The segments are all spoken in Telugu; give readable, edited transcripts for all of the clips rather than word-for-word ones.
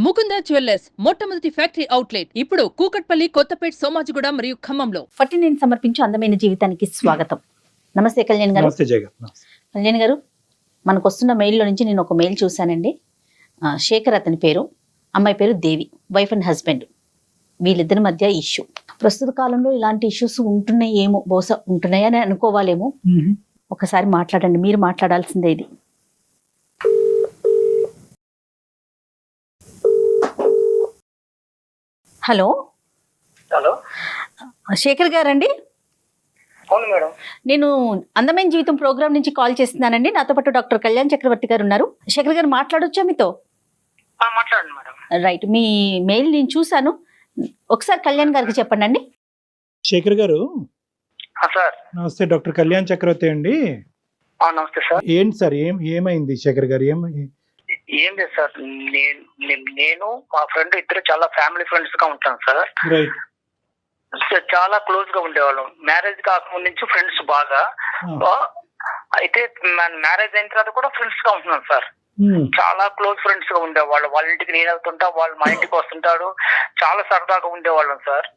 ముకుంద జ్యువెల్లర్స్ మొట్టమొదటి ఫ్యాక్టరీ అవుట్లెట్ ఇప్పుడు కూకట్పల్లి, కొత్తపేట్, సోమాజిగూడ మరియు ఖమ్మంలో. నేను సమర్పించు అందమైన జీవితానికి స్వాగతం. నమస్తే కళ్యాణ్ గారు. నమస్తే జయ గారు. కళ్యాణ్ గారు, మనకు వస్తున్న మెయిల్లో నుంచి నేను ఒక మెయిల్ చూశానండి. శేఖర్ అతని పేరు, అమ్మాయి పేరు దేవి, వైఫ్ అండ్ హస్బెండ్. వీళ్ళిద్దరి మధ్య ఇష్యూ. ప్రస్తుత కాలంలో ఇలాంటి ఇష్యూస్ ఉంటున్నాయేమో, బహుశా ఉంటున్నాయని అనుకోవాలేమో. ఒకసారి మాట్లాడండి, మీరు మాట్లాడాల్సిందే ఇది. హలో హలో, శేఖర్ గారండి? అవును మేడం. నేను అందమైన జీవితం ప్రోగ్రామ్ నుంచి కాల్ చేస్తున్నానండి. నాతో పాటు డాక్టర్ కళ్యాణ్ చక్రవర్తి గారు ఉన్నారు. శేఖర్ గారు మాట్లాడొచ్చా మీతో? మాట్లాడండి మేడం. రైట్, మీ మెయిల్ నేను చూశాను. ఒకసారి కళ్యాణ్ గారికి చెప్పండి అండి. శేఖర్ గారు సార్. నమస్తే, డాక్టర్ కళ్యాణ్ చక్రవర్తి అండి. నమస్తే సార్. ఏంటి సార్, ఏమైంది శేఖర్ గారు? ఏం లేదు సార్, నేను మా ఫ్రెండ్ ఇద్దరు చాలా ఫ్యామిలీ ఫ్రెండ్స్ గా ఉంటాం సార్. రైట్. చాలా క్లోజ్ గా ఉండేవాళ్ళం. మ్యారేజ్ కాకముందు నుంచి ఫ్రెండ్స్ బాగా. అయితే మ్యారేజ్ అయిన తర్వాత కూడా ఫ్రెండ్స్ గా ఉంటున్నాం సార్. చాలా క్లోజ్ ఫ్రెండ్స్ గా ఉండేవాళ్ళు. వాళ్ళ ఇంటికి నేను వెళ్తుంటా, వాళ్ళు మా ఇంటికి వస్తుంటాడు. చాలా సరదాగా ఉండేవాళ్ళం సార్.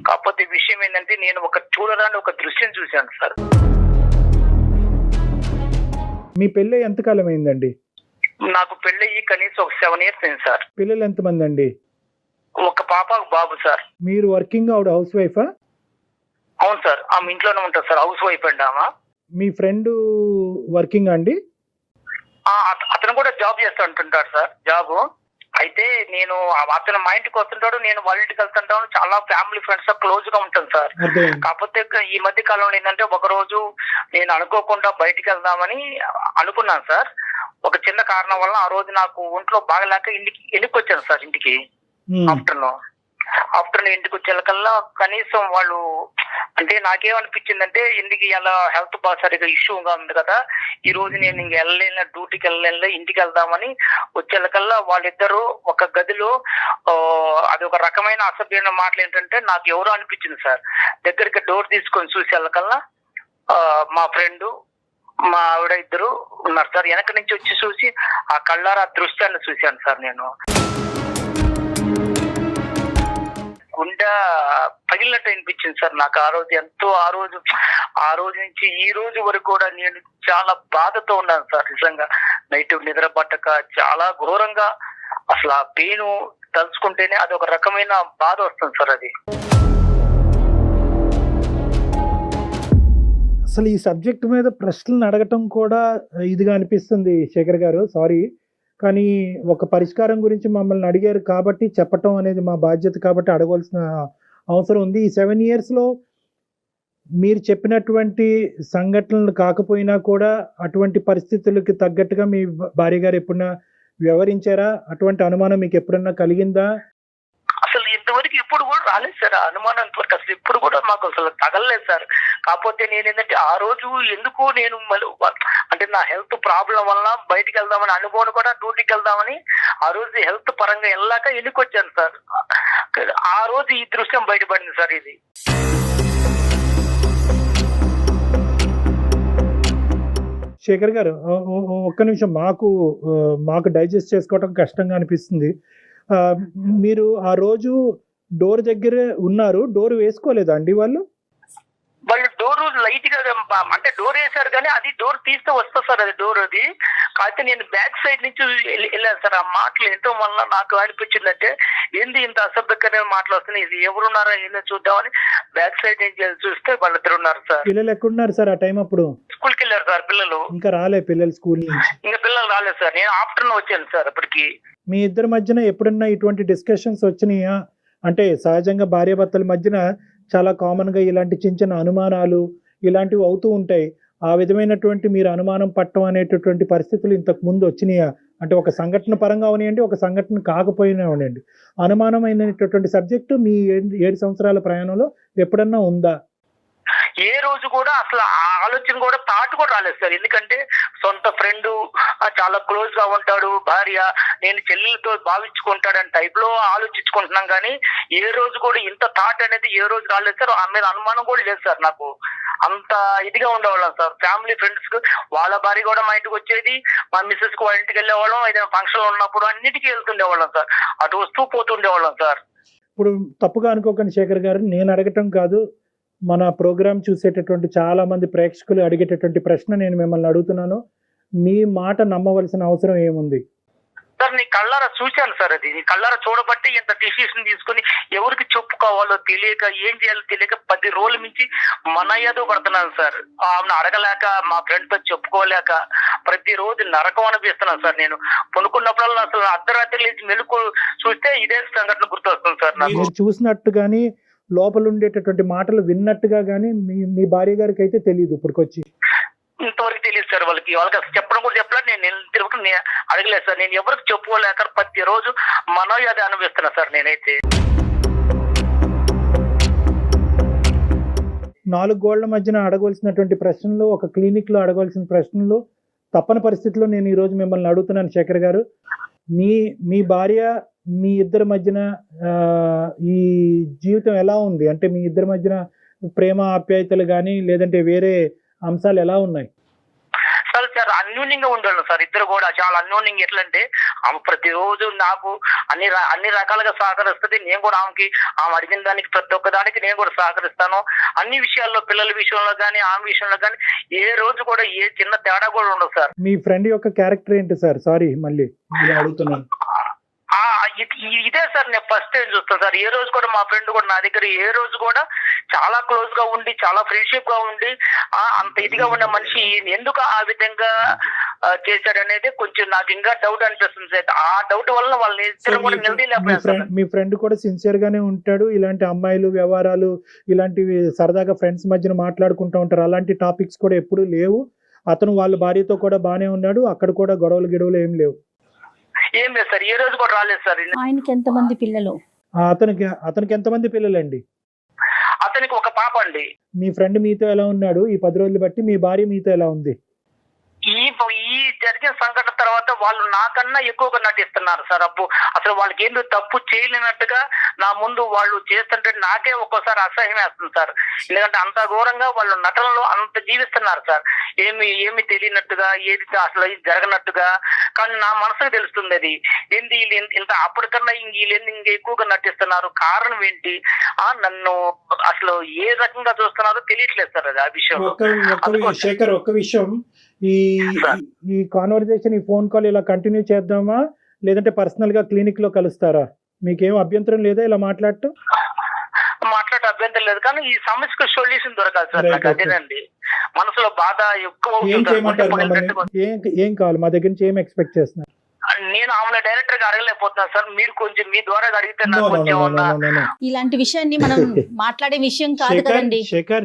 కాకపోతే విషయం ఏంటంటే, నేను చూడడానికి ఒక దృశ్యం చూశాను సార్. మీ పెళ్ళి ఎంతకాలం అయిందండి? నాకు పెళ్ళయి కనీసం ఒక 7 years అయింది సార్. పిల్లలు ఎంతమంది అండి? ఒక పాప, ఒక బాబు సార్. మీరు వర్కింగ్, ఆవిడ హౌస్ వైఫా? అవును సార్, ఆమె ఇంట్లోనే ఉంటుంది సార్. హౌస్ వైఫ్ అండి ఆమె. మీ ఫ్రెండ్ వర్కింగ్ అండి? అతను కూడా జాబ్ చేస్తూ ఉంటుంటాడు సార్, జాబ్. అయితే అతను మా ఇంటికి వస్తుంటాడు, నేను వాళ్ళ ఇంటికి వెళ్తుంటాను. చాలా ఫ్యామిలీ ఫ్రెండ్స్ క్లోజ్ గా ఉంటాను సార్. కాకపోతే ఈ మధ్య కాలంలో ఏంటంటే, ఒక రోజు నేను అనుకోకుండా బయటికి వెళ్దామని అనుకున్నాను సార్. ఒక చిన్న కారణం వల్ల ఆ రోజు నాకు ఒంట్లో బాగలేక ఇంటికి వచ్చాను సార్. ఇంటికి ఆఫ్టర్నూన్ ఇంటికి వచ్చేకల్లా కనీసం వాళ్ళు, అంటే నాకేమనిపించిందంటే, ఎందుకు ఇలా హెల్త్ బాగా సరిగా ఇష్యూగా ఉంది కదా, ఈ రోజు నేను ఇంక వెళ్ళలేను, డ్యూటీకి వెళ్ళలేను, ఇంటికి వెళ్దామని వచ్చేకల్లా వాళ్ళిద్దరూ ఒక గదిలో, అది ఒక రకమైన అసభ్యమైన మాటలు ఏంటంటే, నాకు ఎవరో అనిపించింది సార్. దగ్గరికి డోర్ తీసుకొని చూసేకల్లా మా ఫ్రెండ్, మా ఆవిడ ఇద్దరు ఉన్నారు సార్. వెనక నుంచి వచ్చి చూసి ఆ కళ్ళారా దృశ్యాన్ని చూశాను సార్. నేను గుండె పగిలినట్టు అనిపించింది సార్ నాకు ఆ రోజు. ఎంతో ఆ రోజు నుంచి ఈ రోజు వరకు కూడా నేను చాలా బాధతో ఉన్నాను సార్. నిజంగా నైట్ నిద్ర పట్టక చాలా ఘోరంగా, అసలు ఆ పెయిన్ తలుచుకుంటేనే అది ఒక రకమైన బాధ వస్తుంది సార్. అది అసలు ఈ సబ్జెక్ట్ మీద ప్రశ్నలు అడగటం కూడా ఇదిగా అనిపిస్తుంది శేఖర్ గారు, సారీ. కానీ ఒక పరిష్కారం గురించి మమ్మల్ని అడిగారు కాబట్టి చెప్పటం అనేది మా బాధ్యత, కాబట్టి అడగవలసిన అవసరం ఉంది. ఈ 7 yearsలో మీరు చెప్పినటువంటి సంఘటనలు కాకపోయినా కూడా అటువంటి పరిస్థితులకి తగ్గట్టుగా మీ భార్య గారు ఎప్పుడన్నా వ్యవహరించారా? అటువంటి అనుమానం మీకు ఎప్పుడన్నా కలిగిందా? అసలు ఇంతవరకు ఇప్పుడు కూడా రాలేదు సార్ అనుమానం. ఇంతవరకు అసలు ఇప్పుడు కూడా మాకు అసలు తగలలేదు సార్. కాకపోతే నేనేంటంటే, ఆ రోజు ఎందుకు నేను అంటే నా హెల్త్ ప్రాబ్లం వల్ల బయటికి వెళ్దామని అనుకోని కూడా, డ్యూటీకి వెళ్దామని ఆ రోజు హెల్త్ పరంగా వెళ్ళాక ఇంటికి వచ్చాను సార్. ఆ రోజు ఈ దృశ్యం బయటపడింది సార్. ఇది శేఖర్ గారు, ఒక్క నిమిషం, మాకు డైజెస్ట్ చేసుకోవటం కష్టంగా అనిపిస్తుంది. మీరు ఆ రోజు డోర్ దగ్గర ఉన్నారు, డోర్ వేసుకోలేదా అండి వాళ్ళు డోర్ లైట్ గా, అంటే డోర్ వేసారు కానీ అది డోర్ తీస్తే వస్తా సార్. అది డోర్ అది కాకపోతే నేను బ్యాక్ సైడ్ నుంచి వెళ్ళాను సార్. ఆ మాటలు ఎంతో వల్ల నాకు అనిపించిందంటే, ఏంది ఇంత అసభ్యకరమైన మాటలు వస్తున్నాయి, ఇది ఎవరున్నారా ఏందో చూద్దామని బ్యాక్ సైడ్ నుంచి చూస్తే వాళ్ళిద్దరు ఉన్నారు సార్. పిల్లలు ఎక్కడున్నారు సార్ ఆ టైం? అప్పుడు స్కూల్కి వెళ్ళారు సార్ పిల్లలు. ఇంకా రాలే పిల్లలు స్కూల్ నుంచి? ఇంకా పిల్లలు రాలేదు సార్. నేను ఆఫ్టర్నూన్ వచ్చాను సార్. అప్పటికి మీ ఇద్దరి మధ్యన ఎప్పుడన్నా ఇటువంటి డిస్కషన్స్ వచ్చినాయా? అంటే సహజంగా భార్యాభర్తల మధ్యన చాలా కామన్గా ఇలాంటి చిన్న చిన్న అనుమానాలు ఇలాంటివి అవుతూ ఉంటాయి. ఆ విధమైనటువంటి మీరు అనుమానం పట్టడం అనేటటువంటి పరిస్థితులు ఇంతకు ముందు వచ్చినాయా? అంటే ఒక సంఘటన పరంగా అవనివ్వండి, ఒక సంఘటన కాకపోయినా అవనండి, అనుమానం అయినటువంటి సబ్జెక్టు మీ 7 సంవత్సరాల ప్రయాణంలో ఎప్పుడన్నా ఉందా? ఏ రోజు కూడా అసలు ఆ ఆలోచన కూడా థాట్ కూడా రాలేదు సార్. ఎందుకంటే సొంత ఫ్రెండ్, చాలా క్లోజ్ గా ఉంటాడు, భార్య, నేను చెల్లెలతో భావించుకుంటాడని టైప్ లో ఆలోచించుకుంటున్నాం. కానీ ఏ రోజు కూడా ఇంత థాట్ అనేది ఏ రోజు రాలేదు సార్. ఆ మీద అనుమానం కూడా లేదు సార్. నాకు అంత ఇదిగా ఉండేవాళ్ళం సార్. ఫ్యామిలీ ఫ్రెండ్స్ కు వాళ్ళ భార్య కూడా మా ఇంటికి వచ్చేది, మా మిస్సెస్ కు వాళ్ళ ఇంటికి వెళ్ళేవాళ్ళం, ఏదైనా ఫంక్షన్ ఉన్నప్పుడు అన్నిటికీ వెళ్తుండేవాళ్ళం సార్. అటు వస్తూ పోతుండేవాళ్ళం సార్. ఇప్పుడు తప్పుగా అనుకోకండి శేఖర్ గారు, నేను అడగటం కాదు, మన ప్రోగ్రామ్ చూసేటటువంటి చాలా మంది ప్రేక్షకులు అడిగేటటువంటి ప్రశ్న నేను మిమ్మల్ని అడుగుతున్నాను. మీ మాట నమ్మవలసిన అవసరం ఏముంది? సార్ నీ కళ్ళారా చూశాను సార్. అది నీ కళ్ళారా చూడబట్టి ఇంత డిసిషన్ తీసుకుని ఎవరికి చెప్పుకోవాలో తెలియక, ఏం చేయాలో తెలియక 10 రోజుల నుంచి మన ఏదో పడుతున్నాను సార్. ఆమెను అడగలేక, మా ఫ్రెండ్ తో చెప్పుకోలేక ప్రతిరోజు నరకం అనిపిస్తున్నాను సార్. నేను కొనుక్కున్నప్పుడల్లా అసలు అర్ధరాత్రి లేచి మెలకు చూస్తే ఇదే సంఘటన గుర్తొస్తుంది సార్ నాకు. మీరు చూసినట్టు కానీ లోపల ఉండేటటువంటి మాటలు విన్నట్టుగా కానీ మీ భార్య గారికి అయితే తెలియదు ఇప్పటికొచ్చి? ఇంతవరకు తెలియదు సార్. వాళ్ళకి అసలు చెప్పడం కూడా చెప్పలేదు. నేను తిరుగుతూ అడగలేదు సార్. నేను ఎవరికి చెప్పుకోలేక ప్రతిరోజు మనో అది అనిపిస్తున్నా సార్ నేనైతే. 4 గోళ్ల మధ్యన అడగవలసినటువంటి ప్రశ్నలు, ఒక క్లినిక్ లో అడగవలసిన ప్రశ్నలు తప్పని పరిస్థితుల్లో నేను ఈ రోజు మిమ్మల్ని అడుగుతున్నాను శేఖర్ గారు. మీ భార్య, మీ ఇద్దరి మధ్యన ఈ జీవితం ఎలా ఉంది? అంటే మీ ఇద్దరి మధ్యన ప్రేమ ఆప్యాయతలు కానీ లేదంటే వేరే అంశాలు ఎలా ఉన్నాయి? సార్ అన్యోన్యంగా ఉండేవాళ్ళం సార్. ఇద్దరు కూడా చాలా అన్యోన్యంగా. ఎట్లా అంటే ఆమె ప్రతిరోజు నాకు అన్ని రకాలుగా సహకరిస్తుంది. నేను కూడా ఆమె అడిగిన దానికి ప్రతి ఒక్క దానికి నేను కూడా సహకరిస్తాను. అన్ని విషయాల్లో, పిల్లల విషయంలో కానీ ఆమె విషయంలో కానీ ఏ రోజు కూడా ఏ చిన్న తేడా కూడా ఉండదు సార్. మీ ఫ్రెండ్ యొక్క క్యారెక్టర్ ఏంటి సార్? సారీ మళ్ళీ అడుగుతున్నాను. ఇదే సార్ నేను ఫస్ట్ టైం చూస్తాను సార్. ఏ రోజు కూడా మా ఫ్రెండ్ కూడా నా దగ్గర ఏ రోజు కూడా చాలా క్లోజ్ గా ఉండి, చాలా ఫ్రెండ్షిప్ గా ఉండి, అంత ఇదిగా ఉన్న మనిషి ఎందుకు ఆ విధంగా చేశాడనేది కొంచెం నాకు ఇంకా డౌట్ అనిపిస్తుంది సార్. ఆ డౌట్ వల్ల వాళ్ళని ఇద్దరు కూడా నిలదీయలేకపోయారు. మీ ఫ్రెండ్ కూడా సిన్సియర్ గానే ఉంటాడు. ఇలాంటి అమ్మాయిలు వ్యవహారాలు, ఇలాంటివి సరదాగా ఫ్రెండ్స్ మధ్యన మాట్లాడుకుంటూ ఉంటారు. అలాంటి టాపిక్స్ కూడా ఎప్పుడు లేవు. అతను వాళ్ళ భార్యతో కూడా బానే ఉన్నాడు. అక్కడ కూడా గొడవలు ఏం లేవు. ఏం లేదు సార్. ఏ రోజు కూడా రాలేదు సార్. ఆయనకి ఎంతమంది పిల్లలు? అతనికి ఎంతమంది పిల్లలండి? అతనికి ఒక పాప అండి. మీ ఫ్రెండ్ మీతో ఎలా ఉన్నాడు ఈ 10 రోజులు బట్టి? మీ భార్య మీతో ఎలా ఉంది? ఈ జరిగిన సంఘటన తర్వాత వాళ్ళు నాకన్నా ఎక్కువగా నటిస్తున్నారు సార్. అసలు వాళ్ళకి ఏందో తప్పు చేయలేనట్టుగా నా ముందు వాళ్ళు చేస్తుంటే నాకే ఒక్కోసారి అసహ్యం వేస్తుంది సార్. ఎందుకంటే అంత ఘోరంగా వాళ్ళు నటనలో అంత జీవిస్తున్నారు సార్. ఏమి తెలియనట్టుగా, ఏది అసలు జరగనట్టుగా. కానీ నా మనసుకు తెలుస్తుంది అది ఏంటి ఇంత అప్పటికన్నా వీళ్ళు ఇంకా ఎక్కువగా నటిస్తున్నారు. కారణం ఏంటి? నన్ను అసలు ఏ రకంగా చూస్తున్నారో తెలియట్లేదు సార్. అది ఆ విషయం. శేఖర్, ఒక్క విషయం, ఈ కాన్వర్జేషన్, ఈ ఫోన్ కాల్ ఇలా కంటిన్యూ చేద్దామా లేదంటే పర్సనల్ గా క్లినిక్ లో కలుస్తారా? మీకేం అభ్యంతరం లేదా ఇలా మాట్లాడటం? మాట్లాడే అభ్యంతరం లేదు, కానీ ఈ సమస్యకు సొల్యూషన్ దొరకాలి సార్. నాకు అదేనండి మనసులో బాధ ఎక్కువ. ఏం కావాలి? మా దగ్గర నుంచి ఏం ఎక్స్పెక్ట్ చేస్తున్నారు? నేను ఆమె డైరెక్టర్ గా అడగలేకపోతున్నాను సార్. మీరు కొంచెం మీ ద్వారా అడిగితే నాకు కొంచెం ఇలాంటి విషయాన్ని మనం మాట్లాడే విషయం కాదు కదండి.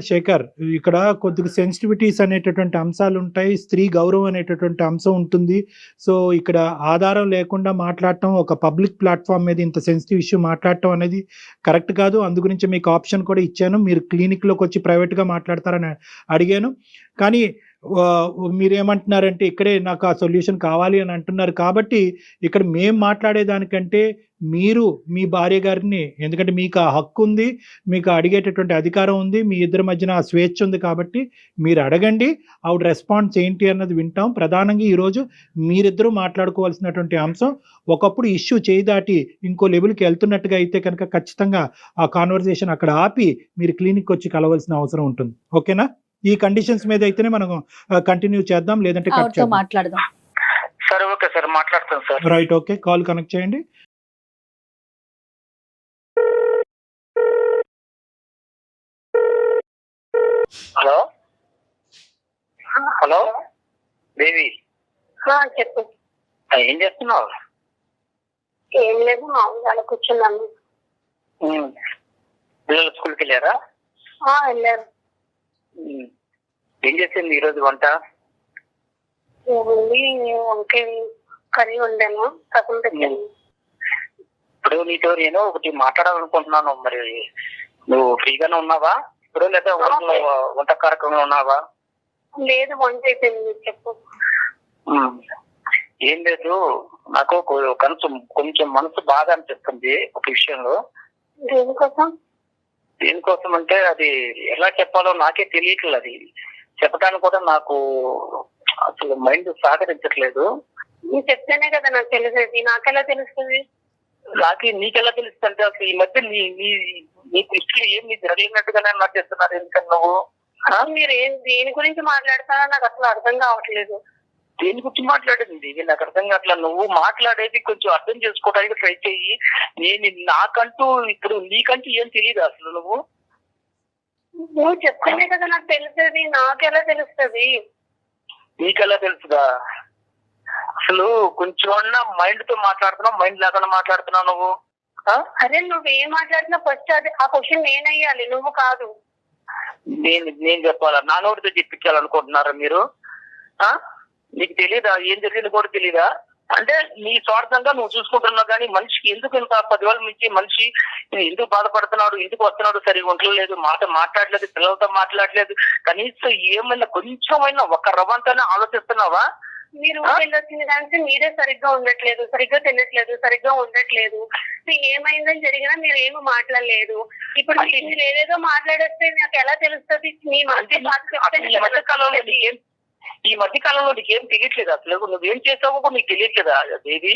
శేఖర్, ఇక్కడ కొద్దిగా సెన్సిటివిటీస్ అనేటటువంటి అంశాలు ఉంటాయి. స్త్రీ గౌరవం అనేటటువంటి అంశం ఉంటుంది. సో ఇక్కడ ఆధారం లేకుండా మాట్లాడటం, ఒక పబ్లిక్ ప్లాట్ఫామ్ మీద ఇంత సెన్సిటివ్ ఇష్యూ మాట్లాడటం అనేది కరెక్ట్ కాదు. అందు గురించి మీకు ఆప్షన్ కూడా ఇచ్చాను. మీరు క్లినిక్ లోకి వచ్చి ప్రైవేట్ గా మాట్లాడతారని అడిగాను. కానీ మీరేమంటున్నారంటే ఇక్కడే నాకు ఆ సొల్యూషన్ కావాలి అని అంటున్నారు. కాబట్టి ఇక్కడ మేము మాట్లాడేదానికంటే మీరు మీ భార్య గారిని, ఎందుకంటే మీకు ఆ హక్కు ఉంది, మీకు అడిగేటటువంటి అధికారం ఉంది, మీ ఇద్దరి మధ్యన ఆ స్వేచ్ఛ ఉంది. కాబట్టి మీరు అడగండి, ఆవిడ రెస్పాన్స్ ఏంటి అన్నది వింటాం. ప్రధానంగా ఈరోజు మీరిద్దరూ మాట్లాడుకోవాల్సినటువంటి అంశం, ఒకప్పుడు ఇష్యూ చేయి దాటి ఇంకో లెవెల్కి వెళ్తున్నట్టుగా అయితే కనుక ఖచ్చితంగా ఆ కాన్వర్జేషన్ అక్కడ ఆపి మీరు క్లినిక్ వచ్చి కలవాల్సిన అవసరం ఉంటుంది. ఓకేనా? ఈ కండిషన్స్ మీద అయితేనే మనం కంటిన్యూ చేద్దాం, లేదంటే మాట్లాడదాం. సరే, ఓకే సార్, మాట్లాడతాం sir. Right, okay, call connect చేయండి. హలో హలో దేవి, చెప్పు. ఏం చేస్తున్నావు? ఏం లేదు, మామూలుగా కూర్చున్నాను. పిల్లలు స్కూల్కి వెళ్ళారా? వెళ్ళారు. ఏం చేసింది ఈరోజు వంట? ఏముంది, వంకాయ కర్రీ వండాను, రసం పెట్టాను. ఇప్పుడు నీతో నేను ఒకటి మాట్లాడాలనుకుంటున్నాను. మరి నువ్వు ఫ్రీగానే ఉన్నావా? ఇప్పుడు లేదా వంట కార్యక్రమంలో ఉన్నావా? లేదు, వంట అయిపోయింది. చెప్పు. ఏం లేదు, నాకు కొంచెం మనసు బాధ అనిపిస్తుంది ఒక విషయంలో. దేనికోసం అంటే అది ఎలా చెప్పాలో నాకే తెలియట్లేదు. అది చెప్పడానికి కూడా నాకు అసలు మైండ్ సహకరించట్లేదు. నువ్వు చెప్తేనే కదా నాకు తెలిసేది. నాకెలా తెలుస్తుంది? నీకెలా తెలుస్తుంది అంటే అసలు ఈ మధ్య నీ దృష్టిలో ఏం జరగలేనట్టుగానే నాకు చెప్తున్నారు. ఎందుకని నువ్వు మీరు దేని గురించి మాట్లాడుతారో నాకు అసలు అర్థం కావట్లేదు. దేని గురించి మాట్లాడేది ఇది నాకు అర్థం కావట్లా. నువ్వు మాట్లాడేది కొంచెం అర్థం చేసుకోవడానికి ట్రై చెయ్యి. నాకంటూ ఇప్పుడు నీకంటూ ఏం తెలియదు అసలు. నువ్వు చెప్తేనే కదా నాకు తెలిసేది. నాకెలా తెలుస్తుంది? నీకెలా తెలుసుదా? అసలు కొంచెం మైండ్ తో మాట్లాడుతున్నావు, మైండ్ లేకుండా మాట్లాడుతున్నావు నువ్వు. అరే నువ్వేం మాట్లాడినా ఫస్ట్ అది ఆ క్వశ్చన్ నేనయ్యాలి, నువ్వు కాదు. నేను చెప్పాలా? నా నోటితో చెప్పించాలనుకుంటున్నారా మీరు? నీకు తెలీదా ఏం జరిగింది కూడా తెలీదా? అంటే నీ స్వార్థంగా నువ్వు చూసుకుంటున్నావు, కానీ మనిషికి ఎందుకు ఇంత 10 వేల నుంచి మనిషి ఎందుకు బాధపడుతున్నాడు, ఎందుకు వస్తున్నాడు, సరిగా ఉండలేదు, మాట్లాడలేదు, పిల్లలతో మాట్లాడలేదు, కనీసం ఏమైనా కొంచెమైనా ఒక రవ్వంతైనా ఆలోచిస్తున్నావా? మీరు వెళ్ళొచ్చిన దానికి మీరే సరిగ్గా ఉండట్లేదు, సరిగ్గా తినట్లేదు, సరిగ్గా ఉండట్లేదు. ఏమైందని జరిగినా మీరు ఏమి మాట్లాడలేదు. ఇప్పుడు మీరు ఏదేదో మాట్లాడేస్తే నాకు ఎలా తెలుస్తుంది? మీ ఈ మధ్య కాలంలో నీకేం తెలియట్లేదు అసలు. నువ్వేం చేసావో నీకు తెలియట్లేదా? దేవి,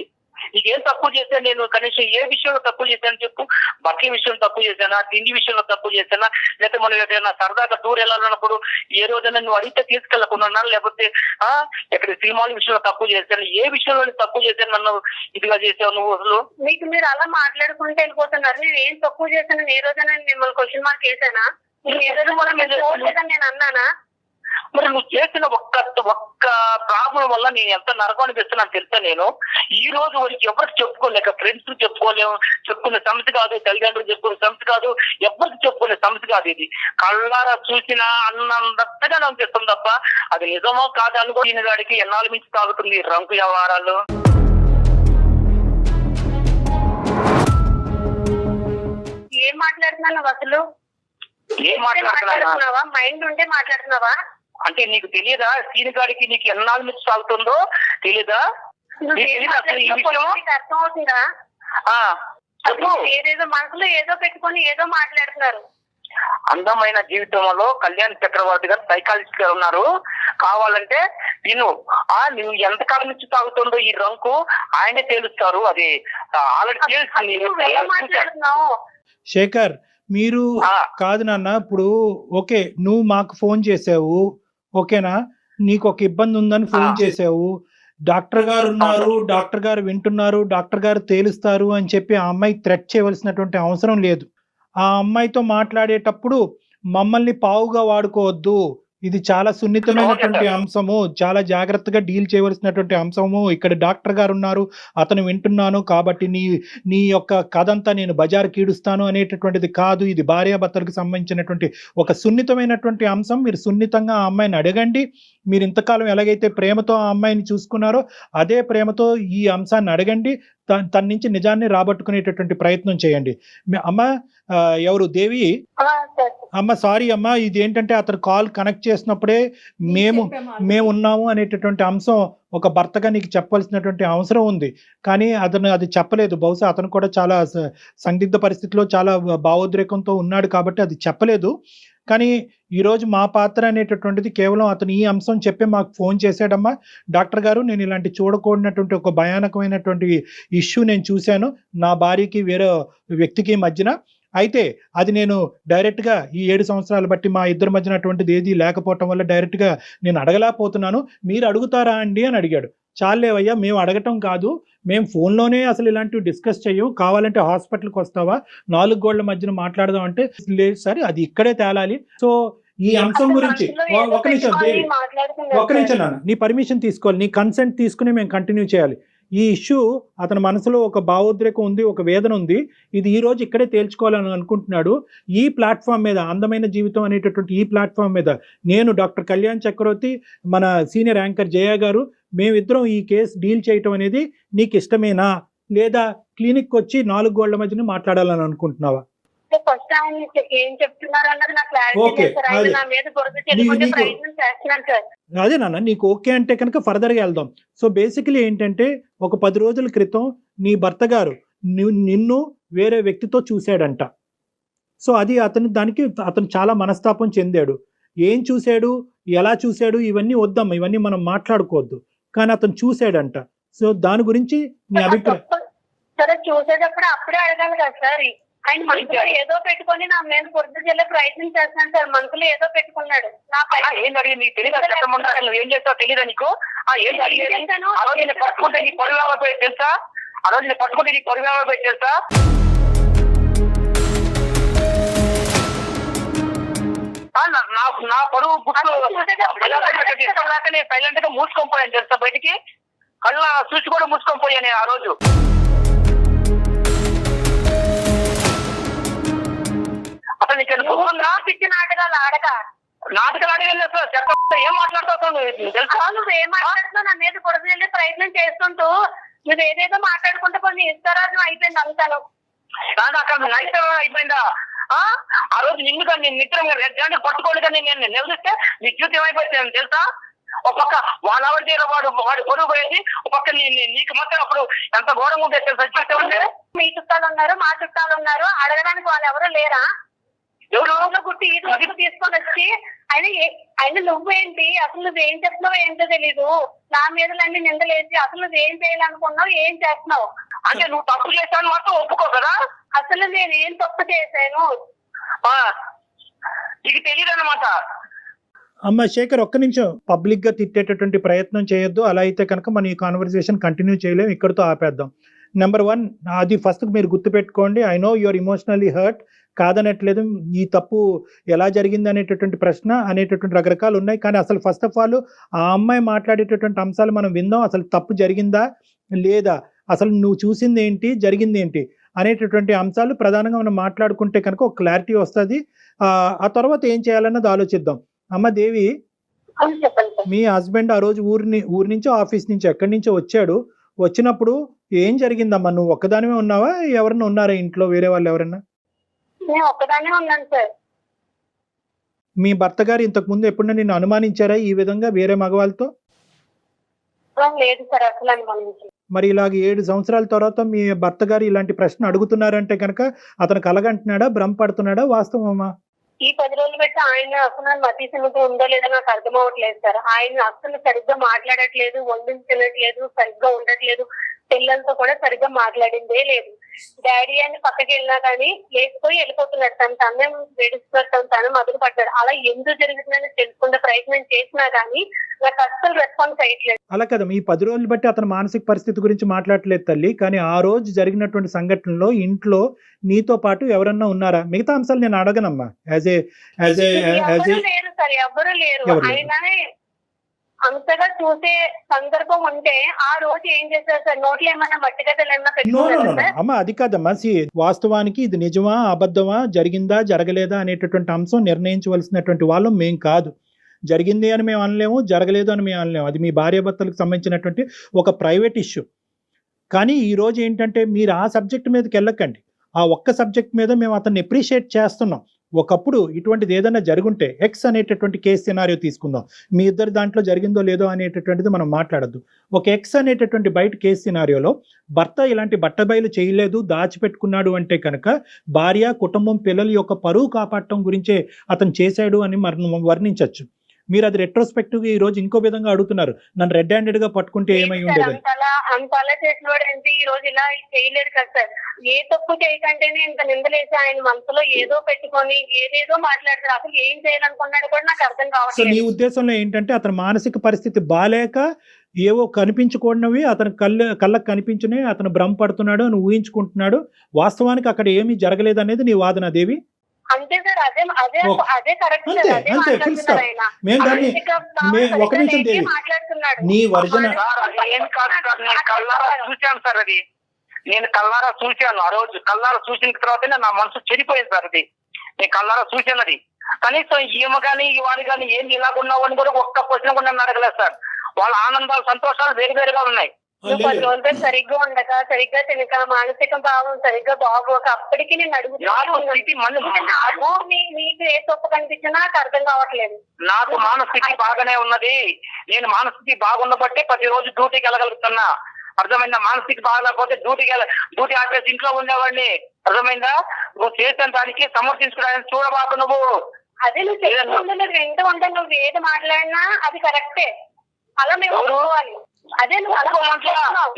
నీకేం తక్కువ చేశా నేను? కనీసం ఏ విషయంలో తక్కువ చేశాను చెప్పు. బట్టల విషయంలో తక్కువ చేశానా, తిండి విషయంలో తక్కువ చేశానా, లేకపోతే మనం ఏదైనా సరదాగా టూర్ వెళ్ళాలన్నప్పుడు ఏ రోజైనా నువ్వు అడిగితే తీసుకెళ్లకుండా, లేకపోతే ఎక్కడ సినిమాల విషయంలో తక్కువ చేశాను? ఏ విషయంలో తక్కువ చేశాను నన్ను ఇదిగా చేసావు నువ్వు? అసలు మీకు మీరు అలా మాట్లాడుకుంటే వెళ్ళిపోతున్నారు. నేను ఏం తక్కువ చేశాను? ఏ రోజైనా మిమ్మల్ని క్వశ్చన్ మార్క్ వేసానా? నేను అన్నానా? మరి నువ్వు చేసిన ఒక్క ప్రాబ్లం వల్ల నేను ఎంత నరకం అనిపిస్తున్నాను తెలుసా? నేను ఈ రోజు వరకు ఎవరికి చెప్పుకోలేక, ఫ్రెండ్స్ చెప్పుకునే సమస్య కాదు, తల్లిదండ్రులు చెప్పుకునే సమస్య కాదు, ఎవరికి చెప్పుకునే సమస్య కాదు. ఇది కళ్ళారా చూసినా అన్నంతగా అనిపిస్తుంది తప్ప అది నిజమో కాదు అనుకో. ఈయన గాడికి ఎన్నాళ్ళ నుంచి తాగుతుంది రంకు వ్యవహారాలు. ఏం మాట్లాడుతున్నావు అసలు? ఏం మాట్లాడుతున్నావా? మైండ్ ఉంటే మాట్లాడుతున్నావా? అంటే నీకు తెలియదా సీని గాడికి నీకు ఎన్నాళ్ళ నుంచి సాగుతుందో తెలీదా? అర్థమవుతుందా? ఏదేదో మనసులో ఏదో పెట్టుకొని ఏదో మాట్లాడుతున్నారు. అందమైన జీవితంలో కళ్యాణ్ చక్రవర్తి గారు సైకాలజిస్ట్ గారు ఉన్నారు. కావాలంటే నువ్వు ఎంతకాలం నుంచి తాగుతుందో ఈ రంకు ఆయనే తేలుస్తారు. అది ఆల్రెడీ మాట్లాడుతున్నావు. శేఖర్, మీరు కాదు నాన్న, ఇప్పుడు ఓకే నువ్వు మాకు ఫోన్ చేసావు, ఓకేనా, నీకు ఒక ఇబ్బంది ఉందని ఫోన్ చేసావు, డాక్టర్ గారు ఉన్నారు, డాక్టర్ గారు వింటున్నారు, డాక్టర్ గారు తేలుస్తారు అని చెప్పి ఆ అమ్మాయి థ్రెట్ చేయవలసినటువంటి అవసరం లేదు. ఆ అమ్మాయితో మాట్లాడేటప్పుడు మమ్మల్ని పావుగా వాడుకోవద్దు, ఇది చాలా సున్నితమైనటువంటి అంశము, చాలా జాగ్రత్తగా డీల్ చేయవలసినటువంటి అంశము. ఇక్కడ డాక్టర్ గారు ఉన్నారు, అతను వింటున్నాను కాబట్టి నీ యొక్క కథంతా నేను బజారు కీడుస్తాను అనేటటువంటిది కాదు. ఇది భార్యాభర్తలకు సంబంధించినటువంటి ఒక సున్నితమైనటువంటి అంశం. మీరు సున్నితంగా ఆ అమ్మాయిని అడగండి. మీరు ఇంతకాలం ఎలాగైతే ప్రేమతో ఆ అమ్మాయిని చూసుకున్నారో అదే ప్రేమతో ఈ అంశాన్ని అడగండి. తన నుంచి నిజాన్ని రాబట్టుకునేటటువంటి ప్రయత్నం చేయండి. అమ్మ ఎవరు దేవి అమ్మ, సారీ అమ్మ, ఇది ఏంటంటే అతను కాల్ కనెక్ట్ చేసినప్పుడే మేము ఉన్నాము అనేటటువంటి అంశం ఒక భర్తగా నీకు చెప్పవలసినటువంటి అవసరం ఉంది, కానీ అతను అది చెప్పలేదు. బహుశా అతను కూడా చాలా సందిగ్ధ పరిస్థితిలో చాలా భావోద్రేకంతో ఉన్నాడు కాబట్టి అది చెప్పలేదు. కానీ ఈరోజు మా పాత్ర అనేటటువంటిది కేవలం అతను ఈ అంశం చెప్పి మాకు ఫోన్ చేశాడమ్మా, డాక్టర్ గారు నేను ఇలాంటి చూడకూడనటువంటి ఒక భయానకమైనటువంటి ఇష్యూ నేను చూశాను నా భార్యకి వేరే వ్యక్తికి మధ్యన. అయితే అది నేను డైరెక్ట్గా ఈ 7 సంవత్సరాలు బట్టి మా ఇద్దరి మధ్యన అటువంటిది ఏది లేకపోవటం వల్ల డైరెక్ట్గా నేను అడగలేకపోతున్నాను, మీరు అడుగుతారా అండి అని అడిగాడు. చాలేవయ్యా, మేము అడగటం కాదు, మేము ఫోన్లోనే అసలు ఇలాంటివి డిస్కస్ చెయ్యం, కావాలంటే హాస్పిటల్కి వస్తావా, 4 గోళ్ల మధ్యన మాట్లాడదాం అంటే లేదు సార్ అది ఇక్కడే తేలాలి. సో ఈ అంశం గురించి ఒక నిమిషం నాన్న, నీ పర్మిషన్ తీసుకోవాలి, నీ కన్సెంట్ తీసుకుని మేము కంటిన్యూ చేయాలి. ఈ ఇష్యూ అతని మనసులో ఒక భావోద్రేకం ఉంది, ఒక వేదన ఉంది, ఇది ఈ రోజు ఇక్కడే తేల్చుకోవాలని అనుకుంటున్నాడు. ఈ ప్లాట్ఫామ్ మీద, అందమైన జీవితం అనేటటువంటి ఈ ప్లాట్ఫామ్ మీద నేను డాక్టర్ కళ్యాణ్ చక్రవర్తి, మన సీనియర్ యాంకర్ జయ గారు, మేమిద్దరం ఈ కేసు డీల్ చేయటం అనేది నీకు ఇష్టమేనా, లేదా క్లినిక్ వచ్చి 4 గోళ్ల మధ్యన మాట్లాడాలని అనుకుంటున్నావా? ఫస్ట్ ఆయన ఏం చెప్తున్నారు అన్నది నాకు క్లారిటీ Okay, లేదు సార్. ఆయన అది. నా మీద బురద చెల్లుకునే నీకు- ప్రయత్నం చేస్తున్నాను సార్. అదే నాన్న, నీకు ఓకే అంటే కనుక ఫర్దర్గా వెళ్దాం. సో బేసికలీ ఏంటంటే ఒక 10 రోజుల క్రితం నీ భర్త గారు నిన్ను వేరే వ్యక్తితో చూశాడంట. సో అది అతను చాలా మనస్తాపం చెందాడు. ఏం చూశాడు, ఎలా చూశాడు, ఇవన్నీ వద్దమ్మా, ఇవన్నీ మనం మాట్లాడుకోవద్దు. కానీ అతను చూశాడంట. సో దాని గురించి నీ అభిప్రాయం. సరే చూసేటప్పుడు అప్పుడే అడగాలి కదా సార్. ఆయన మనసులో ఏదో పెట్టుకొని నా మీద బురద చెల్లే ప్రయత్నం చేస్తున్నాను సార్. మనసులో ఏదో పెట్టుకున్నాడు. ఏం జరిగింది నీకు తెలియదు, నువ్వు ఏం చేస్తావు తెలియదా నీకు? ఏం జరిగింది? ఆ రోజు నేను పట్టుకుంటే నీ పొరుగు పోయి తెలుసా? ఆ రోజు నేను పట్టుకుంటే నీ పొరుగు పోయి తెలుసా? నా పరువు గుర్తు సైలెంట్ గా మూసుకొని పోయాను తెలుసా బయటికి. కళ్ళ చూసి కూడా మూసుకొని పోయాను ఆ రోజు. అసలు నీకు పిచ్చి నాటకాలు ఆడక నాటకాలు అడిగలేదు సార్. చెప్ప ఏం మాట్లాడుతావు తెలుసా? నువ్వు ఏం మాట్లాడుతున్నావు? నా మీద బురద చెల్లే ప్రయత్నం చేస్తుంటూ నువ్వు ఏదేదో మాట్లాడుకుంటే కొన్ని ఇస్తారాజం అయిపోయింది అంతాను. అక్కడ నైతం అయిపోయిందా? ఆ రోజు నిన్ను కానీ నిద్ర రెడ్డి పట్టుకోండి కానీ నేను నిలదీస్తే నీ జీవితం ఏమైపోయింది తెలుసా? ఒక పక్క వాళ్ళ ఆవిడ తీర వాడు పొరుగు పోయేది, ఒక పక్క నీకు మాత్రం అప్పుడు ఎంత ఘోరంగా ఉంటుంది తెలుసా జీవితం అంటే. మీ చుట్టాలు ఉన్నారు, మా చుట్టాలు ఉన్నారు, అడగడానికి వాళ్ళు ఎవరు లేరా? ఎవరు గుట్టి ఈ రోజు తీసుకొని వచ్చి ఆయన నువ్వేంటి, అసలు నువ్వేం చెప్తున్నావు ఏంటో తెలీదు. నా మీదలన్నీ నిందలేసి అసలు నువ్వేం చేయాలనుకున్నావు, ఏం చేస్తున్నావు అంటే నువ్వు తప్పు చేశాను మాత్రం ఒప్పుకో కదా. అసలు నేను ఏం తప్పు చేశాను నీకు తెలియదు అన్నమాట. అమ్మ శేఖర్, ఒక్క నిమిషం. పబ్లిక్ గా తిట్టేటటువంటి ప్రయత్నం చేయొద్దు. అలా అయితే కనుక మన ఈ కాన్వర్సేషన్ కంటిన్యూ చేయలేము, ఇక్కడితో ఆపేద్దాం. నెంబర్ 1, అది ఫస్ట్ మీరు గుర్తుపెట్టుకోండి. I know your emotionally hurt, కాదనట్లేదు. ఈ తప్పు ఎలా జరిగింది అనేటటువంటి ప్రశ్న అనేటటువంటి రకరకాలు ఉన్నాయి. కానీ అసలు ఫస్ట్ ఆఫ్ ఆల్ ఆ అమ్మాయి మాట్లాడేటటువంటి అంశాలు మనం విందాం. అసలు తప్పు జరిగిందా లేదా, అసలు నువ్వు చూసింది ఏంటి, జరిగింది ఏంటి అనేటటువంటి అంశాలు ప్రధానంగా మనం మాట్లాడుకుంటే కనుక ఒక క్లారిటీ వస్తుంది. ఆ తర్వాత ఏం చేయాలన్నది ఆలోచిద్దాం. అమ్మ దేవి, చెప్పండి. మీ హస్బెండ్ ఆ రోజు ఊరి నుంచో ఆఫీస్ నుంచి ఎక్కడి నుంచో వచ్చాడు. వచ్చినప్పుడు ఏం జరిగిందమ్మా? నువ్వు ఒక్కదానివే ఉన్నావా, ఎవరన్నా ఉన్నారా ఇంట్లో, వేరే వాళ్ళు ఎవరన్నా? నేను ఒక్కదానే ఉన్నాను సార్. మీ భర్త గారు ఇంతకు ముందు ఎప్పుడన్నా నిన్ను అనుమానించారా ఈ విధంగా వేరే మగవాళ్ళతో? లేదు సార్, అసలు అనుమానించి. మరి ఇలాగ 7 సంవత్సరాల తర్వాత మీ భర్త గారు ఇలాంటి ప్రశ్న అడుగుతున్నారంటే కనుక అతను కలగంటున్నాడా, భ్రమపడుతున్నాడా, వాస్తవమా? ఈ 10 రోజులు పెట్టి ఆయన అసలు మతి సింహత ఉందో లేదో నాకు అర్థం అవ్వట్లేదు సార్. ఆయన అసలు సరిగ్గా మాట్లాడట్లేదు, వండించి తినట్లేదు, సరిగ్గా ఉండట్లేదు, పిల్లలతో కూడా సరిగ్గా మాట్లాడిందే లేదు. డాడీ అని పక్కకి వెళ్ళినా కానీ లేకపోయి వెళ్ళిపోతున్నాడు. తనే వేడిస్తున్నాడు, తను మదులు పడ్డాడు. అలా ఎందుకు జరుగుతుందని తెలుసుకునే ప్రయత్నం చేసినా కానీ నాకు అస్సలు రెస్పాన్స్ అయ్యట్లేదు. అలా కదా, ఈ 10 రోజులు బట్టి అతని మానసిక పరిస్థితి గురించి మాట్లాడలేదు తల్లి. కానీ ఆ రోజు జరిగినటువంటి సంఘటనలో ఇంట్లో నీతో పాటు ఎవరన్నా ఉన్నారా? మిగతా అంశాలు నేను అడగనమ్మా. ఎవరు లేరు సార్, ఎవరు లేరు. ఆయన అంతగా చూసే సందర్భం ఉంటే ఆ రోజు ఏం చేశారు సార్? నోట్లో ఏమన్నా మట్టిగడ్డలు ఏమన్నా పెట్టుకున్నారా? అమ్మ అది కాదమ్మా. వాస్తవానికి ఇది నిజమా అబద్ధమా, జరిగిందా జరగలేదా అనేటటువంటి అంశం నిర్ణయించవలసినటువంటి వాళ్ళం మేం కాదు. జరిగింది అని మేము అనలేము, జరగలేదు అని మేము అనలేము. అది మీ భార్యాభర్తలకు సంబంధించినటువంటి ఒక ప్రైవేట్ ఇష్యూ. కానీ ఈ రోజు ఏంటంటే మీరు ఆ సబ్జెక్ట్ మీదకి వెళ్ళకండి. ఆ ఒక్క సబ్జెక్ట్ మీద మేము అతన్ని అప్రిషియేట్ చేస్తున్నాం. ఒకప్పుడు ఇటువంటిది ఏదైనా జరుగుంటే ఎక్స్ అనేటటువంటి కేసు సినారియో తీసుకుందాం. మీ ఇద్దరు దాంట్లో జరిగిందో లేదో అనేటటువంటిది మనం మాట్లాడద్దు. ఒక ఎక్స్ అనేటటువంటి బయట కేసు సినారియోలో భర్త ఇలాంటి బట్టబయలు చేయలేదు, దాచిపెట్టుకున్నాడు అంటే కనుక భార్య, కుటుంబం, పిల్లల యొక్క పరువు కాపాడటం గురించే అతను చేశాడు అని మనం వర్ణించవచ్చు. మీరు అది రెట్రోస్పెక్టివ్ ఈ రోజు ఇంకో విధంగా అడుగుతున్నారు, నన్ను రెడ్ హ్యాండెడ్ గా పట్టుకుంటే ఏమై ఉండేది? అంతలా చేసిన వాడు ఏంటి ఈ రోజు ఇలా చేయలేడు కదా సార్. ఏ తప్పు చేయకంటేనే ఇంత నిందలేసి ఆయన మనసులో ఏదో పెట్టుకొని ఏదేదో మాట్లాడతారు. అసలు ఏం చేయాలనుకున్నాడు కూడా నాకు అర్థం కావట్లేదు. సో నీ ఉద్దేశంలో ఏంటంటే అతని మానసిక పరిస్థితి బాలేక ఏవో కనిపించుకోనివి అతని కళ్ళకు కనిపించినవి అతను భ్రమపడుతున్నాడు అని ఊహించుకుంటున్నాడు. వాస్తవానికి అక్కడ ఏమీ జరగలేదు అనేది నీ వాదన దేవి? అంతే సార్, అదే కరెక్ట్ సార్. అదే మాట్లాడుతున్నారు ఆయన. ఒక నిమిషం దేవి, నీ వర్జన చూశాను సార్. అది నేను కల్లారా చూశాను. ఆ రోజు కల్లారా చూసిన తర్వాతనే నా మనసు చెడిపోయింది సార్. అది నేను కల్లారా చూశాను. అది కనీసం ఈమె కానీ వాడు కానీ ఏంది ఇలాగున్నావు అని కూడా ఒక్క క్వశ్చన్ కూడా నన్ను అడగలేదు సార్. వాళ్ళ ఆనందాలు, సంతోషాలు వేరువేరుగా ఉన్నాయి. నువ్వు 10 రోజులు సరిగ్గా ఉండక, సరిగ్గా తినక, మానసిక భావం సరిగ్గా బాగోక అప్పటికి నేను అడుగుతున్నాను. నీకు ఏ తప్పు కనిపించినా నాకు అర్థం కావట్లేదు. నాకు మానస్థితి బాగానే ఉన్నది. నేను మానస్థితి బాగున్నబట్టే ప్రతిరోజు డ్యూటీకి వెళ్ళగలుగుతున్నా. అర్థమైందా? మానసిక బాగాలేకపోతే డ్యూటీ ఆపేసి ఇంట్లో ఉండేవాడిని. అర్థమైందా? నువ్వు చేసిన దానికి సమర్థించుకోవడానికి చూడబాకు. నువ్వు అదే నువ్వు చేసుకుంటే నువ్వు వింటూ ఉంటే నువ్వు ఏది మాట్లాడినా అది కరెక్టే. అలా మేము ఒప్పుకోవాలి. అదే నువ్వు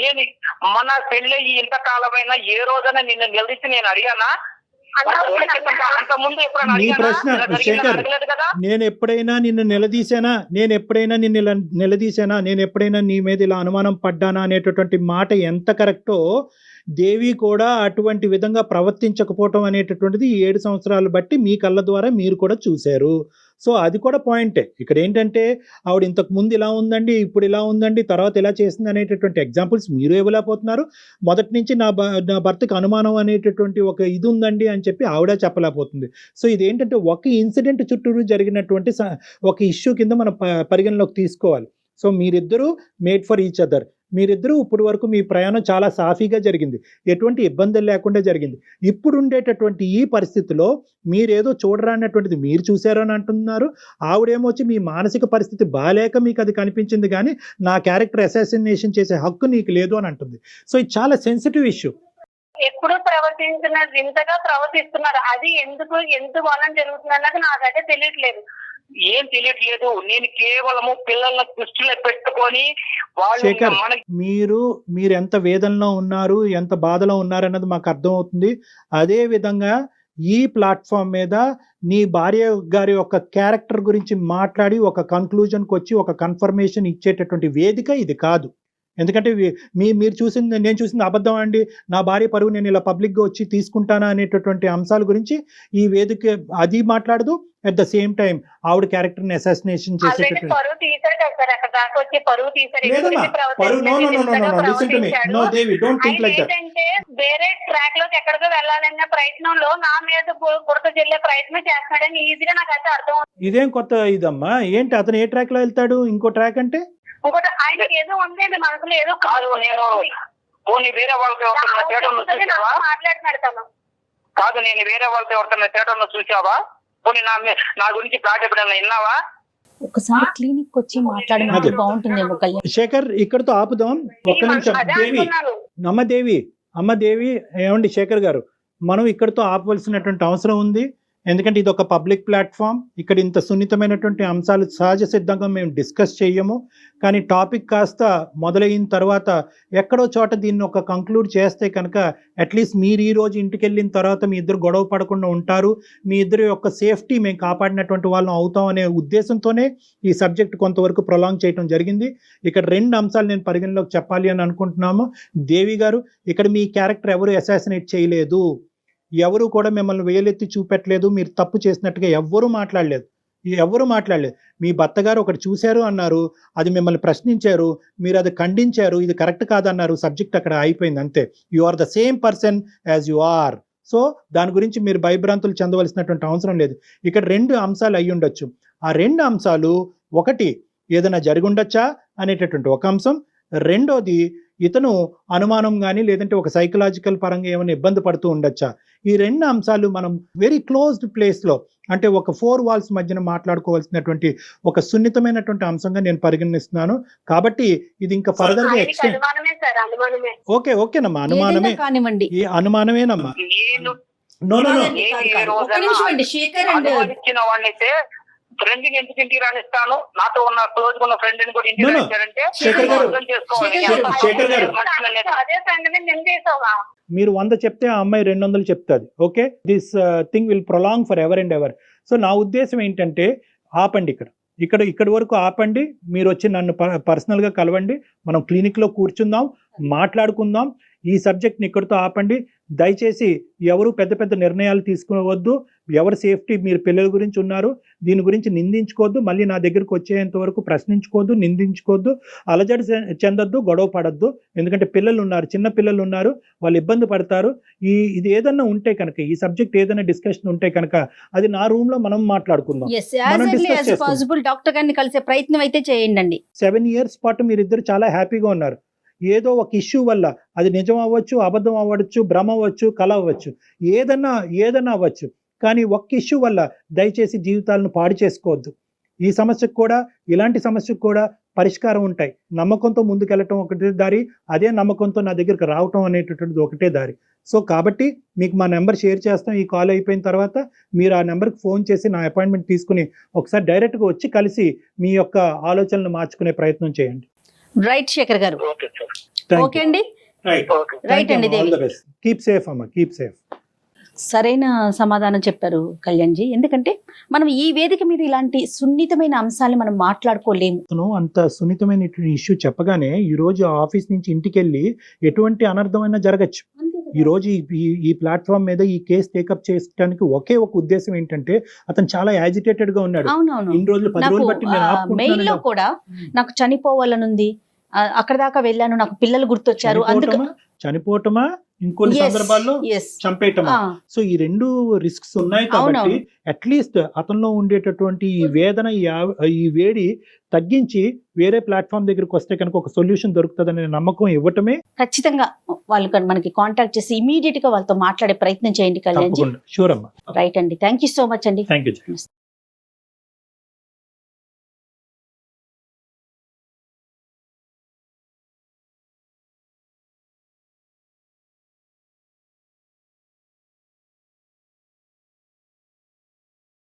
నేను మన పెళ్ళి ఇంతకాలమైనా ఏ రోజైనా నిన్ను నిలదీసి నేను అడిగానా? అంత ముందు నీ ప్రశ్న శేఖర్, నేను ఎప్పుడైనా నిన్ను నిలదీశానా? నేను ఎప్పుడైనా నీ మీద ఇలా అనుమానం పడ్డానా అనేటటువంటి మాట ఎంత కరెక్టో, దేవి కూడా అటువంటి విధంగా ప్రవర్తించకపోవటం అనేటటువంటిది ఈ 7 సంవత్సరాలు బట్టి మీ కళ్ళ ద్వారా మీరు కూడా చూశారు. సో అది కూడా పాయింటే. ఇక్కడ ఏంటంటే ఆవిడ ఇంతకు ముందు ఇలా ఉందండి, ఇప్పుడు ఇలా ఉందండి, తర్వాత ఇలా చేసింది అనేటటువంటి ఎగ్జాంపుల్స్ మీరు ఇవ్వలేకపోతున్నారు. మొదటి నుంచి నా భర్తకు అనుమానం అనేటటువంటి ఒక ఇది ఉందండి అని చెప్పి ఆవిడ చెప్పలేకపోతుంది. సో ఇదేంటంటే ఒక ఇన్సిడెంట్ చుట్టూరు జరిగినటువంటి ఒక ఇష్యూ కింద మనం పరిగణలోకి తీసుకోవాలి. సో మీరిద్దరూ మేడ్ ఫర్ ఈచ్ అదర్. మీరిద్దరూ ఇప్పుడు వరకు మీ ప్రయాణం చాలా సాఫీగా జరిగింది, ఎటువంటి ఇబ్బందులు లేకుండా జరిగింది. ఇప్పుడు ఉండేటటువంటి ఈ పరిస్థితిలో మీరేదో చూడరానటువంటిది మీరు చూశారని అంటున్నారు. ఆవిడేమో వచ్చి మీ మానసిక పరిస్థితి బాలేక మీకు అది కనిపించింది, కానీ నా క్యారెక్టర్ అసాసినేషన్ చేసే హక్కు నీకు లేదు అని అంటుంది. సో ఇది చాలా సెన్సిటివ్ ఇష్యూ. ఎప్పుడు ప్రవర్తించినారు, వింతగా ప్రవర్తిస్తున్నారు. అది ఎందుకు వలన జరుగుతుంది అన్నది నాకైతే తెలియట్లేదు. ఏం తెలియట్లేదు. నేను కేవలము పిల్లల దృష్టిలో పెట్టుకొని శేఖర్, మీరు ఎంత వేదనలో ఉన్నారు, ఎంత బాధలో ఉన్నారు అన్నది మాకు అర్థమవుతుంది. అదే విధంగా ఈ ప్లాట్ఫామ్ మీద నీ భార్య గారి యొక్క క్యారెక్టర్ గురించి మాట్లాడి ఒక కన్క్లూజన్కి వచ్చి ఒక కన్ఫర్మేషన్ ఇచ్చేటటువంటి వేదిక ఇది కాదు. ఎందుకంటే నేను చూసింది అబద్ధం అండి, నా భార్య పరువు నేను ఇలా పబ్లిక్గా వచ్చి తీసుకుంటానా అనేటటువంటి అంశాల గురించి ఈ వేదిక అది మాట్లాడదు. అట్ ద సేమ్ టైం ఆవిడ క్యారెక్టర్ ని అసాసినేషన్ చేసేటటువంటి వేరే ట్రాక్ లోకి ఎక్కడికో వెళ్ళాలన్న ప్రయత్నంలో నా మీద బురద చెల్లే ప్రయత్నం చేస్తున్నాడని ఈజీగా నాకైతే అర్థం. ఇదేం కొత్త ఇదమ్మా? ఏంటి అతను ఏ ట్రాక్ లో వెళ్తాడు? ఇంకో ట్రాక్ అంటే ఇంకోటి ఆయనకి ఏదో ఉంది మనసులో, ఏదో కాదు. నేను వేరే వాళ్ళతో మాట్లాడుతున్నాడు తను. కాదు, నేను వేరే వాళ్ళతో ఎవరితో థియేటర్లో చూసావా? పోనీ నా గురించి ప్లాట్ ఎప్పుడైనా విన్నావా? ఒకసారి క్లినిక్ వచ్చి మాట్లాడినట్టు బాగుంటుందేమో. శేఖర్, ఇక్కడతో ఆపుదాం. ఒక్క నిమిషం. అమ్మ దేవి, ఏమండి శేఖర్ గారు, మనం ఇక్కడతో ఆపవలసినటువంటి అవసరం ఉంది. ఎందుకంటే ఇది ఒక పబ్లిక్ ప్లాట్ఫామ్. ఇక్కడ ఇంత సున్నితమైనటువంటి అంశాలు సహజ సిద్ధంగా మేము డిస్కస్ చేయము. కానీ టాపిక్ కాస్త మొదలైన తర్వాత ఎక్కడో చోట దీన్ని ఒక కంక్లూడ్ చేస్తే కనుక అట్లీస్ట్ మీరు ఈ రోజు ఇంటికి వెళ్ళిన తర్వాత మీ ఇద్దరు గొడవ పడకుండా ఉంటారు, మీ ఇద్దరు యొక్క సేఫ్టీ మేము కాపాడినటువంటి వాళ్ళం అవుతాం అనే ఉద్దేశంతోనే ఈ సబ్జెక్ట్ కొంతవరకు ప్రొలాంగ్ చేయడం జరిగింది. ఇక్కడ 2 అంశాలు నేను పరిగణలోకి చెప్పాలి అని అనుకుంటున్నాము. దేవి గారు, ఇక్కడ మీ క్యారెక్టర్ ఎవరు అసాసినేట్ చేయలేదు, ఎవరు కూడా మిమ్మల్ని వేలెత్తి చూపెట్టలేదు, మీరు తప్పు చేసినట్టుగా ఎవ్వరూ మాట్లాడలేదు. మీ భర్త గారు ఒకటి చూశారు అన్నారు, అది మిమ్మల్ని ప్రశ్నించారు, మీరు అది ఖండించారు, ఇది కరెక్ట్ కాదన్నారు, సబ్జెక్ట్ అక్కడ అయిపోయింది, అంతే. You are the same person as you are. So దాని గురించి మీరు భయభ్రాంతులు చెందవలసినటువంటి అవసరం లేదు. ఇక్కడ 2 అంశాలు అయి ఉండొచ్చు. ఆ 2 అంశాలు, ఒకటి ఏదైనా జరిగి ఉండొచ్చా అనేటటువంటి ఒక అంశం, రెండోది ఇతను అనుమానం కానీ లేదంటే ఒక సైకలాజికల్ పరంగా ఏమైనా ఇబ్బంది పడుతూ ఉండొచ్చా. ఈ 2 అంశాలు మనం వెరీ క్లోజ్డ్ ప్లేస్లో, అంటే ఒక 4 వాల్స్ మధ్యన మాట్లాడుకోవాల్సినటువంటి ఒక సున్నితమైనటువంటి అంశంగా నేను పరిగణిస్తున్నాను. కాబట్టి ఇది ఇంకా ఫర్దర్ గా ఎక్స్టెండ్. ఓకేనమ్మా, అనుమానమే కానివ్వండి, ఈ అనుమానమేనమ్మా. ఫ్రెండ్ ఎందుకు ఇంటికి రానిస్తాను? నాతో ఉన్న క్లోజ్ ఉన్న ఫ్రెండ్ ని కూడా ఇంటికి రానిస్తారంటే మీరు 100 చెప్తే ఆ అమ్మాయి 200 చెప్తుంది. Okay, this thing will prolong for ever and ever. So నా ఉద్దేశం ఏంటంటే, ఆపండి, ఇక్కడి వరకు ఆపండి. మీరు వచ్చి నన్ను పర్సనల్గా కలవండి, మనం క్లినిక్లో కూర్చుందాం, మాట్లాడుకుందాం. ఈ సబ్జెక్ట్ని ఇక్కడితో ఆపండి. దయచేసి ఎవరు పెద్ద పెద్ద నిర్ణయాలు తీసుకోవద్దు. ఎవరి సేఫ్టీ, మీరు పిల్లల గురించి ఉన్నారు, దీని గురించి నిందించుకోవద్దు. మళ్ళీ నా దగ్గరకు వచ్చేంత వరకు ప్రశ్నించుకోవద్దు, నిందించుకోవద్దు, అలజడి చెందొద్దు, గొడవ పడద్దు. ఎందుకంటే పిల్లలు ఉన్నారు, చిన్న పిల్లలు ఉన్నారు, వాళ్ళు ఇబ్బంది పడతారు. ఇది ఏదన్నా ఉంటే కనుక, ఈ సబ్జెక్ట్ ఏదైనా డిస్కషన్ ఉంటే కనుక అది నా రూమ్ లో మనం మాట్లాడుకుందాం. డాక్టర్ గారిని కలిసే ప్రయత్నం అయితే చేయండి. 7 years పాటు మీరిద్దరు చాలా హ్యాపీగా ఉన్నారు. ఏదో ఒక ఇష్యూ వల్ల, అది నిజం అవ్వచ్చు, అబద్ధం అవ్వచ్చు, భ్రమ అవ్వచ్చు, కల అవ్వచ్చు, ఏదన్నా అవ్వచ్చు, కానీ ఒక్క ఇష్యూ వల్ల దయచేసి జీవితాలను పాడు చేసుకోవద్దు. ఈ సమస్యకు కూడా, ఇలాంటి సమస్యకు కూడా పరిష్కారం ఉంటాయి. నమ్మకంతో ముందుకెళ్ళటం ఒకటే దారి, అదే నమ్మకంతో నా దగ్గరికి రావటం అనేటటువంటిది ఒకటే దారి. సో కాబట్టి మీకు మా నెంబర్ షేర్ చేస్తాం. ఈ కాల్ అయిపోయిన తర్వాత మీరు ఆ నెంబర్కి ఫోన్ చేసి నా అపాయింట్మెంట్ తీసుకుని ఒకసారి డైరెక్ట్గా వచ్చి కలిసి మీ యొక్క ఆలోచనలు మార్చుకునే ప్రయత్నం చేయండి. రైట్ శేఖర్ గారు. Okay sir. ఓకే అండి. ఓకే. రైట్ అండి దేవి. కీప్ సేఫ్ అమ్మా, కీప్ సేఫ్. సరైన సమాధానం చెప్పారు కళ్యాణ్జీ. ఎందుకంటే మనం ఈ వేదిక మీద ఇలాంటి సున్నితమైన అంశాలను మనం మాట్లాడుకోలేము. అంత సున్నితమైన ఇష్యూ చెప్పగానే ఈ రోజు ఆఫీస్ నుంచి ఇంటికి వెళ్ళి ఎటువంటి అనర్థమైనా జరగచ్చు. ఈ రోజు ఈ ప్లాట్ఫామ్ మీద ఈ కేసు టేకప్ చేయడానికి ఒకే ఒక ఉద్దేశం ఏంటంటే, అతను చాలా యాజిటేటెడ్ గా ఉన్నాడు. అవునవును. ఇన్ని రోజులు 10 రోజులు బట్టి నేను మెయిల్ ఆపుకుంటున్నాను. లో కూడా నాకు చనిపోవాలనుంది, అక్కడ దాకా వెళ్ళాను, నాకు పిల్లలు గుర్తొచ్చారు, అందుకు చనిపోవటమా, ఇంకొన్ని సందర్భాల్లో చంపేయటమా. సో ఈ రెండు రిస్క్స్ ఉన్నాయి కాబట్టి అట్లీస్ట్ అతనిలో ఉండేటటువంటి ఈ వేదన, ఈ వేడి తగ్గించి వేరే ప్లాట్ఫామ్ దగ్గరికి వస్తే కనుక ఒక సొల్యూషన్ దొరుకుతుందనే నమ్మకం ఇవ్వటమే. ఖచ్చితంగా వాళ్ళు మనకి కాంటాక్ట్ చేసి ఇమీడియట్ గా వాళ్ళతో మాట్లాడే ప్రయత్నం చేయండి కళ్యాణ్ జీ. షూర్ అమ్మా. రైట్ అండి. థ్యాంక్ యూ సో మచ్ అండి. Thank you.